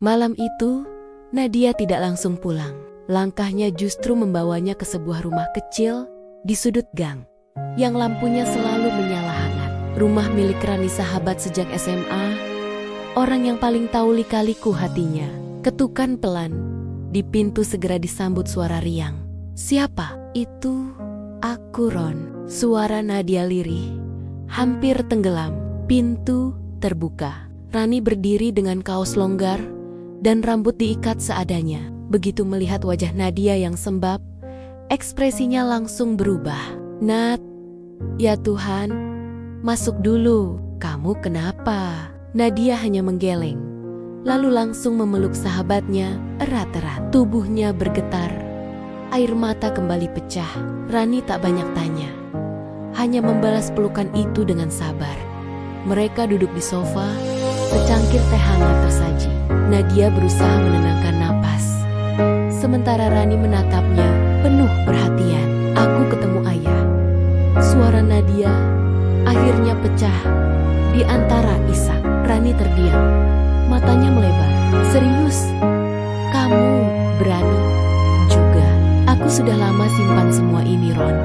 Malam itu, Nadia tidak langsung pulang. Langkahnya justru membawanya ke sebuah rumah kecil di sudut gang, yang lampunya selalu menyala hangat. Rumah milik Rani, sahabat sejak SMA, orang yang paling tahu lika-liku hatinya. Ketukan pelan, di pintu segera disambut suara riang. "Siapa?" "Itu, aku Ron." Suara Nadia lirih, hampir tenggelam. Pintu terbuka. Rani berdiri dengan kaos longgar dan rambut diikat seadanya. Begitu melihat wajah Nadia yang sembab, ekspresinya langsung berubah. "Nat, ya Tuhan, masuk dulu. Kamu kenapa?" Nadia hanya menggeleng, lalu langsung memeluk sahabatnya erat-erat. Tubuhnya bergetar, air mata kembali pecah. Rani tak banyak tanya, hanya membalas pelukan itu dengan sabar. Mereka duduk di sofa, secangkir teh hangat tersaji. Nadia berusaha menenangkan napas, sementara Rani menatapnya penuh perhatian. "Aku ketemu ayah." Suara Nadia akhirnya pecah di antara isak. Rani terdiam, matanya melebar. "Serius? Kamu berani juga?" "Aku sudah lama simpan semua ini, Ron.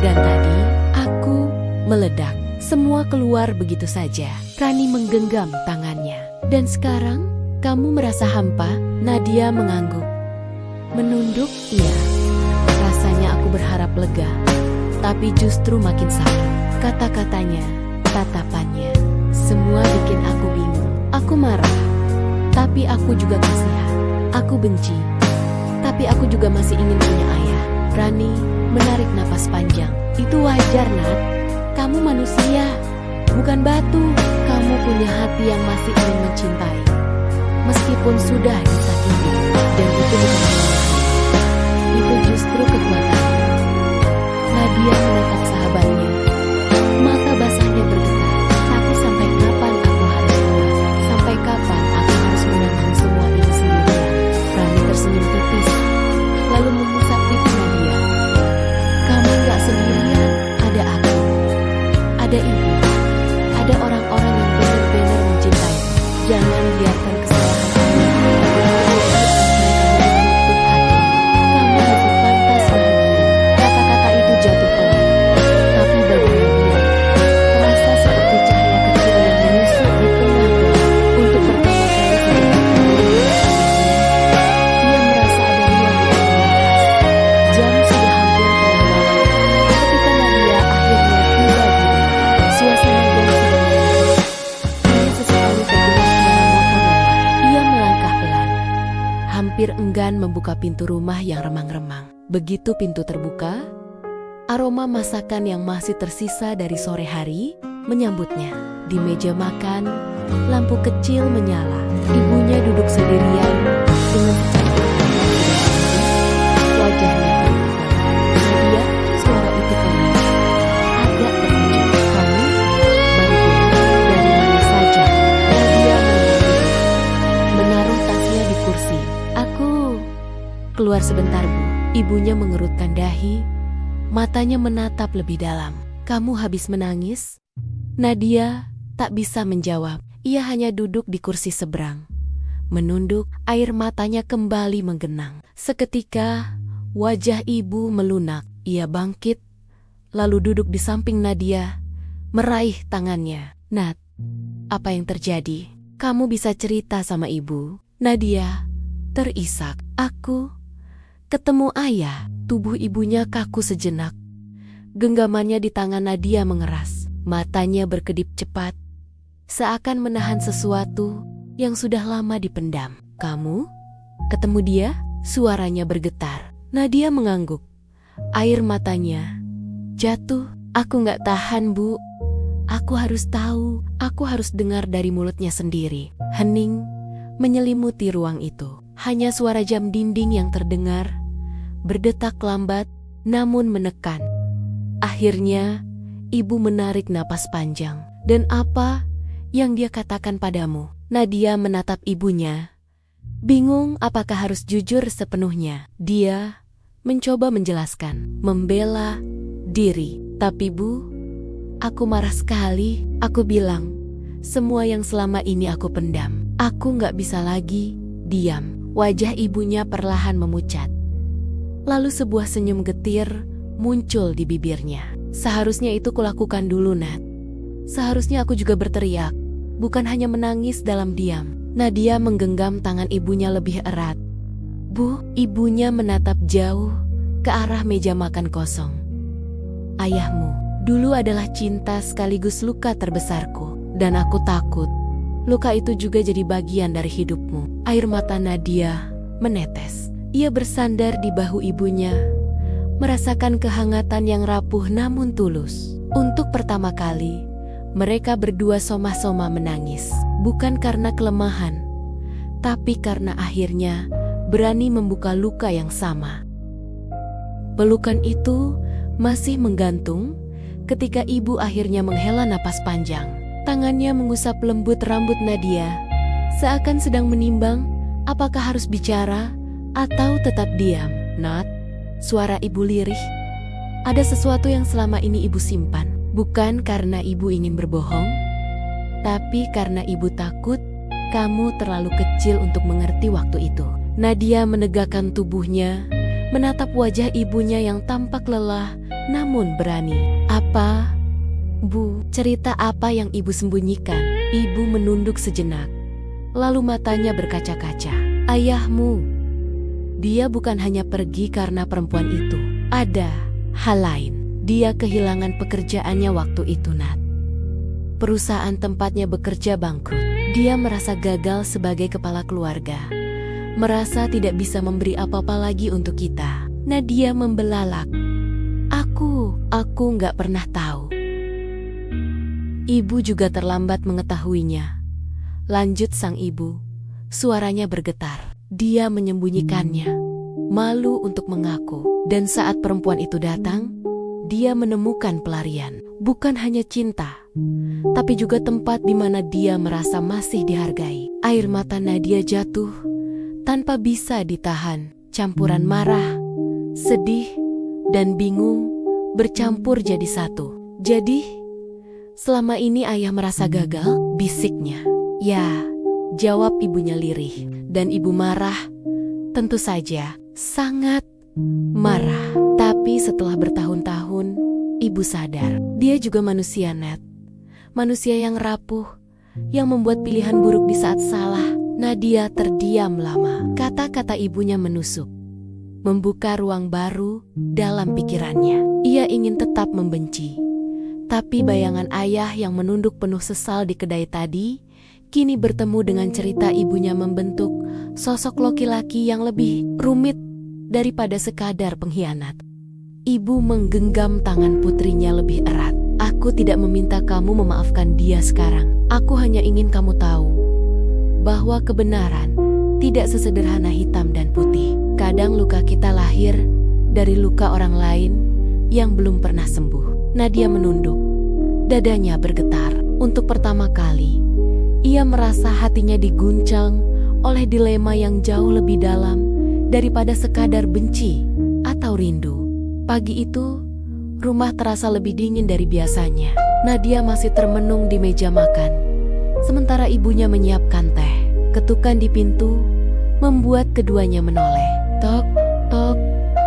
Dan tadi aku meledak. Semua keluar begitu saja." Rani menggenggam tangannya. "Dan sekarang kamu merasa hampa?" Nadia mengangguk, menunduk. "Iya." Rasanya aku berharap lega, tapi justru makin sakit. Kata-katanya, tatapannya, semua bikin aku bingung. Aku marah, tapi aku juga kasihan. Aku benci, tapi aku juga masih ingin punya ayah. Rani menarik napas panjang. "Itu wajar, Nat. Kamu manusia, bukan batu. Kamu punya hati yang masih ingin mencintai, meskipun sudah disakiti. Dan itu bukan kelemahan, itu justru kekuatan." Nadia menatap sahabatnya, mata basahnya bergetar. "Tapi sampai kapan aku harus kuat? Sampai kapan aku harus menanggung semua ini sendirian?" Rani tersenyum tipis, lalu mengusap pipi Nadia. "Kamu gak sendirian, ada aku, ada ibu, ada orang-orang yang benar-benar mencintai. Jangan biarkan kesalahan kamu menutup hati. Kamu masih pantas bahagia." Kata-kata itu jatuh pelan, tapi bagi Nadia terasa seperti cahaya kecil yang menyusup di tengah gelap. Untuk pertama kali sejak dia merasa ada ruang yang bebas. Jam sudah hampir tengah malam ketika Nadia akhirnya tiba di rumah. Suasana gang sudah menyendiri. Hanya sesekali terdengar suara motor lewat. Ia melangkah pelan, hampir enggan membuka pintu rumah yang remang-remang. Begitu pintu terbuka, aroma masakan yang masih tersisa dari sore hari menyambutnya. Di meja makan, lampu kecil menyala. Ibunya duduk sendirian dengan secangkir teh yang sudah dingin. Wajahnya terbuka. "Nadia," suara itu pelan, agak terkejut. "Kamu baru pulang? Dari mana saja?" Nadia menunduk, menaruh tasnya di kursi. "Aku keluar sebentar, Bu." Ibunya mengerutkan dahi, matanya menatap lebih dalam. "Kamu habis menangis?" Nadia tak bisa menjawab. Ia hanya duduk di kursi seberang, menunduk. Air matanya kembali menggenang. Seketika wajah ibu melunak. Ia bangkit, lalu duduk di samping Nadia, meraih tangannya. "Nat, apa yang terjadi? Kamu bisa cerita sama ibu?" Nadia terisak. "Aku ketemu ayah." Tubuh ibunya kaku sejenak. Genggamannya di tangan Nadia mengeras. Matanya berkedip cepat, seakan menahan sesuatu yang sudah lama dipendam. "Kamu ketemu dia?" Suaranya bergetar. Nadia mengangguk. Air matanya jatuh. "Aku gak tahan, Bu. Aku harus tahu. Aku harus dengar dari mulutnya sendiri." Hening menyelimuti ruang itu. Hanya suara jam dinding yang terdengar, berdetak lambat namun menekan. Akhirnya, ibu menarik napas panjang. "Dan apa yang dia katakan padamu?" Nadia menatap ibunya, bingung apakah harus jujur sepenuhnya. Dia mencoba menjelaskan, membela diri. "Tapi Bu, aku marah sekali. Aku bilang semua yang selama ini aku pendam. Aku gak bisa lagi Diam, wajah ibunya perlahan memucat. Lalu sebuah senyum getir muncul di bibirnya. Seharusnya itu kulakukan dulu, Nat. Seharusnya aku juga berteriak, bukan hanya menangis dalam diam. Nadia menggenggam tangan ibunya lebih erat. Bu, ibunya menatap jauh ke arah meja makan kosong. Ayahmu dulu adalah cinta sekaligus luka terbesarku. Dan aku takut luka itu juga jadi bagian dari hidupmu. Air mata Nadia menetes. Ia bersandar di bahu ibunya, merasakan kehangatan yang rapuh namun tulus. Untuk pertama kali, mereka berdua soma-soma menangis. Bukan karena kelemahan, tapi karena akhirnya berani membuka luka yang sama. Pelukan itu masih menggantung ketika ibu akhirnya menghela napas panjang. Tangannya mengusap lembut rambut Nadia, seakan sedang menimbang apakah harus bicara atau tetap diam. Nat, suara ibu lirih. Ada sesuatu yang selama ini ibu simpan. Bukan karena ibu ingin berbohong, tapi karena ibu takut kamu terlalu kecil untuk mengerti waktu itu. Nadia menegakkan tubuhnya, menatap wajah ibunya yang tampak lelah namun berani. Apa, Bu? Cerita apa yang ibu sembunyikan? Ibu menunduk sejenak, lalu matanya berkaca-kaca. Ayahmu. Dia bukan hanya pergi karena perempuan itu. Ada hal lain. Dia kehilangan pekerjaannya waktu itu, Nat. Perusahaan tempatnya bekerja bangkrut. Dia merasa gagal sebagai kepala keluarga. Merasa tidak bisa memberi apa-apa lagi untuk kita. Nadia membelalak. Aku nggak pernah tahu. Ibu juga terlambat mengetahuinya. Lanjut sang ibu. Suaranya bergetar. Dia menyembunyikannya. Malu untuk mengaku. Dan saat perempuan itu datang, dia menemukan pelarian. Bukan hanya cinta, tapi juga tempat di mana dia merasa masih dihargai. Air mata Nadia jatuh tanpa bisa ditahan. Campuran marah, sedih, dan bingung bercampur jadi satu. Jadi, selama ini ayah merasa gagal, bisiknya. Ya, jawab ibunya lirih. Dan ibu marah, tentu saja, sangat marah. Tapi setelah bertahun-tahun, ibu sadar. Dia juga manusia, Nat. Manusia yang rapuh, yang membuat pilihan buruk di saat salah. Nadia terdiam lama. Kata-kata ibunya menusuk, membuka ruang baru dalam pikirannya. Ia ingin tetap membenci. Tapi bayangan ayah yang menunduk penuh sesal di kedai tadi, kini bertemu dengan cerita ibunya membentuk sosok laki-laki yang lebih rumit daripada sekadar pengkhianat. Ibu menggenggam tangan putrinya lebih erat. Aku tidak meminta kamu memaafkan dia sekarang. Aku hanya ingin kamu tahu bahwa kebenaran tidak sesederhana hitam dan putih. Kadang luka kita lahir dari luka orang lain yang belum pernah sembuh. Nadia menunduk. Dadanya bergetar. Untuk pertama kali, ia merasa hatinya diguncang oleh dilema yang jauh lebih dalam daripada sekadar benci atau rindu. Pagi itu, rumah terasa lebih dingin dari biasanya. Nadia masih termenung di meja makan, sementara ibunya menyiapkan teh. Ketukan di pintu membuat keduanya menoleh. Tok, tok,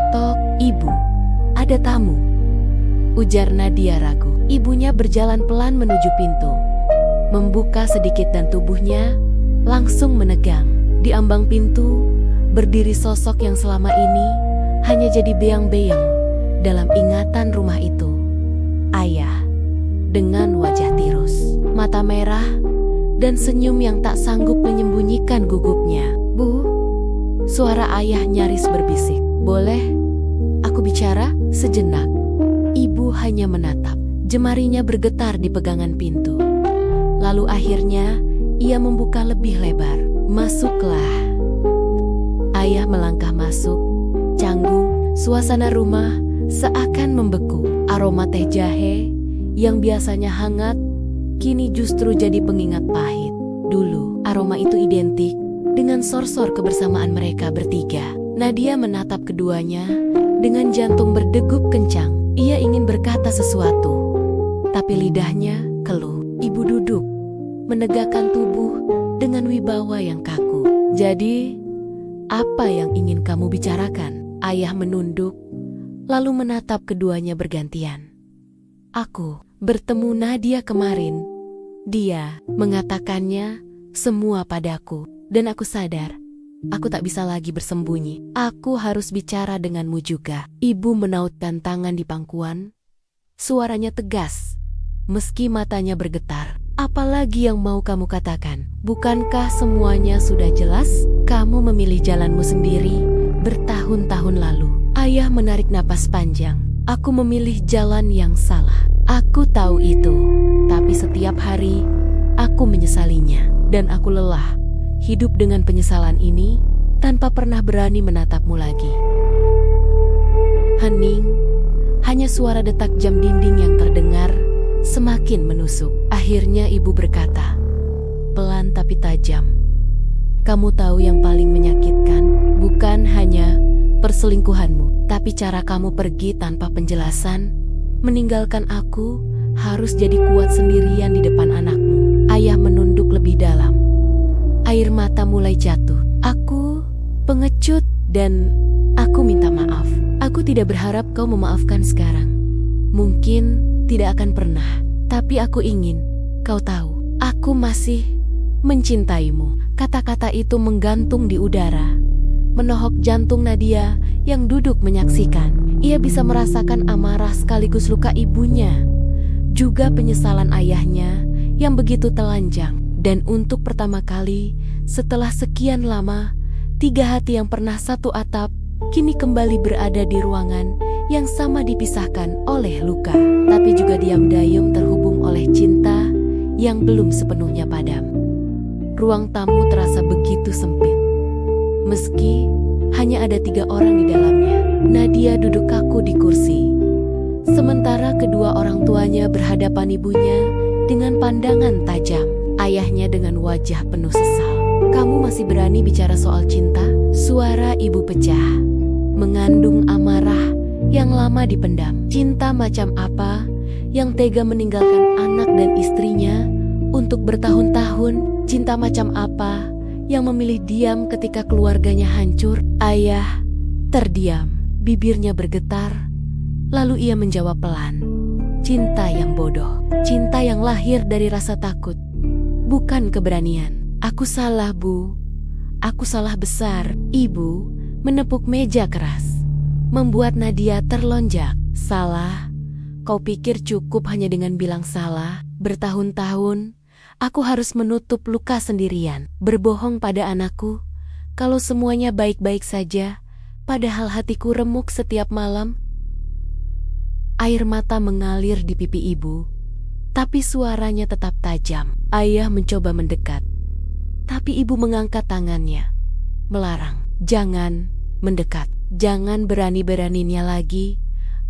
tok. Ibu, ada tamu, ujar Nadia ragu. Ibunya berjalan pelan menuju pintu, membuka sedikit dan tubuhnya langsung menegang. Di ambang pintu berdiri sosok yang selama ini hanya jadi beang-beang dalam ingatan rumah itu. Ayah, dengan wajah tirus, mata merah, dan senyum yang tak sanggup menyembunyikan gugupnya. Bu, suara ayah nyaris berbisik. Boleh aku bicara sejenak? Ibu hanya menatap. Jemarinya bergetar di pegangan pintu. Lalu akhirnya ia membuka lebih lebar. Masuklah. Ayah melangkah masuk. Canggung, suasana rumah seakan membeku. Aroma teh jahe yang biasanya hangat, kini justru jadi pengingat pahit. Dulu, aroma itu identik dengan sor-sor kebersamaan mereka bertiga. Nadia menatap keduanya dengan jantung berdegup kencang. Ia ingin berkata sesuatu, tapi lidahnya keluh. Ibu duduk, menegakkan tubuh dengan wibawa yang kaku. Jadi, apa yang ingin kamu bicarakan? Ayah menunduk, lalu menatap keduanya bergantian. Aku bertemu Nadia kemarin. Dia mengatakannya semua padaku, dan aku sadar aku tak bisa lagi bersembunyi. Aku harus bicara denganmu juga. Ibu menautkan tangan di pangkuan. Suaranya tegas, meski matanya bergetar. Apalagi yang mau kamu katakan? Bukankah semuanya sudah jelas? Kamu memilih jalanmu sendiri bertahun-tahun lalu. Ayah menarik napas panjang. Aku memilih jalan yang salah. Aku tahu itu, tapi setiap hari aku menyesalinya. Dan aku lelah hidup dengan penyesalan ini tanpa pernah berani menatapmu lagi. Hening, hanya suara detak jam dinding yang terdengar semakin menusuk. Akhirnya ibu berkata, pelan tapi tajam. Kamu tahu yang paling menyakitkan? Bukan hanya perselingkuhanmu, tapi cara kamu pergi tanpa penjelasan, meninggalkan aku, harus jadi kuat sendirian di depan anakmu. Ayah menunduk lebih dalam. Air mata mulai jatuh. Aku pengecut dan aku minta maaf. Aku tidak berharap kau memaafkan sekarang. Mungkin tidak akan pernah. Tapi aku ingin kau tahu, aku masih mencintaimu. Kata-kata itu menggantung di udara, menohok jantung Nadia yang duduk menyaksikan. Ia bisa merasakan amarah sekaligus luka ibunya, juga penyesalan ayahnya yang begitu telanjang. Dan untuk pertama kali setelah sekian lama, 3 hati yang pernah satu atap kini kembali berada di ruangan yang sama, dipisahkan oleh luka, tapi juga diam dayung terhubung oleh cinta yang belum sepenuhnya padam. Ruang tamu terasa begitu sempit, meski hanya ada 3 orang di dalamnya. Nadia duduk kaku di kursi, sementara kedua orang tuanya berhadapan, ibunya dengan pandangan tajam, ayahnya dengan wajah penuh sesal. Kamu masih berani bicara soal cinta? Suara ibu pecah, mengandung amarah yang lama dipendam. Cinta macam apa yang tega meninggalkan anak dan istrinya untuk bertahun-tahun? Cinta macam apa yang memilih diam ketika keluarganya hancur? Ayah terdiam, bibirnya bergetar, lalu ia menjawab pelan. Cinta yang bodoh, cinta yang lahir dari rasa takut, bukan keberanian. Aku salah, Bu. Aku salah besar. Ibu menepuk meja keras, membuat Nadia terlonjak. Salah? Kau pikir cukup hanya dengan bilang salah? Bertahun-tahun, aku harus menutup luka sendirian, berbohong pada anakku kalau semuanya baik-baik saja, padahal hatiku remuk setiap malam. Air mata mengalir di pipi ibu, tapi suaranya tetap tajam. Ayah mencoba mendekat, tapi ibu mengangkat tangannya, melarang. Jangan mendekat, jangan berani-beraninya lagi.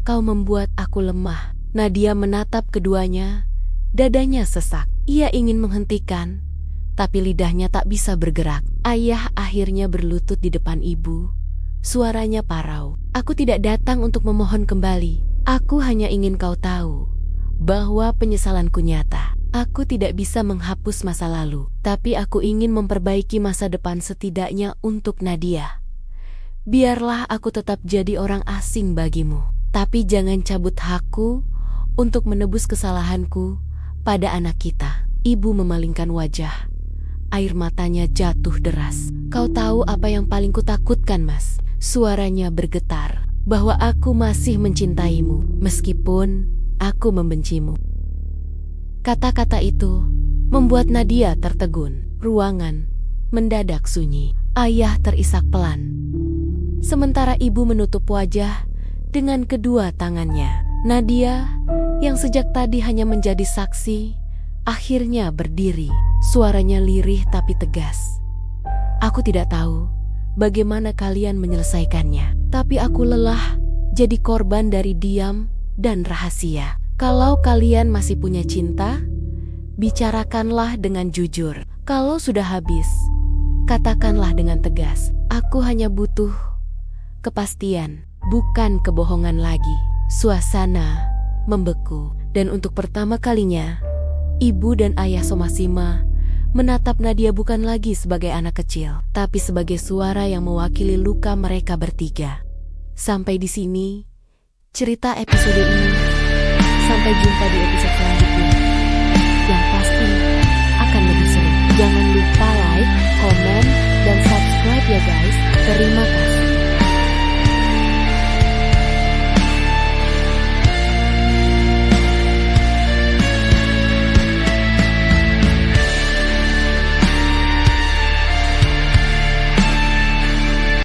Kau membuat aku lemah. Nadia menatap keduanya, dadanya sesak. Ia ingin menghentikan, tapi lidahnya tak bisa bergerak. Ayah akhirnya berlutut di depan ibu, suaranya parau. Aku tidak datang untuk memohon kembali. Aku hanya ingin kau tahu bahwa penyesalanku nyata. Aku tidak bisa menghapus masa lalu, tapi aku ingin memperbaiki masa depan setidaknya untuk Nadia. Biarlah aku tetap jadi orang asing bagimu, tapi jangan cabut hakku untuk menebus kesalahanku pada anak kita. Ibu memalingkan wajah, air matanya jatuh deras. Kau tahu apa yang paling kutakutkan, Mas? Suaranya bergetar, bahwa aku masih mencintaimu meskipun aku membencimu. Kata-kata itu membuat Nadia tertegun. Ruangan mendadak sunyi. Ayah terisak pelan, sementara ibu menutup wajah dengan kedua tangannya. Nadia, yang sejak tadi hanya menjadi saksi, akhirnya berdiri. Suaranya lirih tapi tegas. Aku tidak tahu bagaimana kalian menyelesaikannya, tapi aku lelah jadi korban dari diam dan rahasia. Kalau kalian masih punya cinta, bicarakanlah dengan jujur. Kalau sudah habis, katakanlah dengan tegas. Aku hanya butuh kepastian, bukan kebohongan lagi. Suasana membeku, dan untuk pertama kalinya, ibu dan ayah Somasima menatap Nadia bukan lagi sebagai anak kecil, tapi sebagai suara yang mewakili luka mereka bertiga. Sampai di sini, cerita episode ini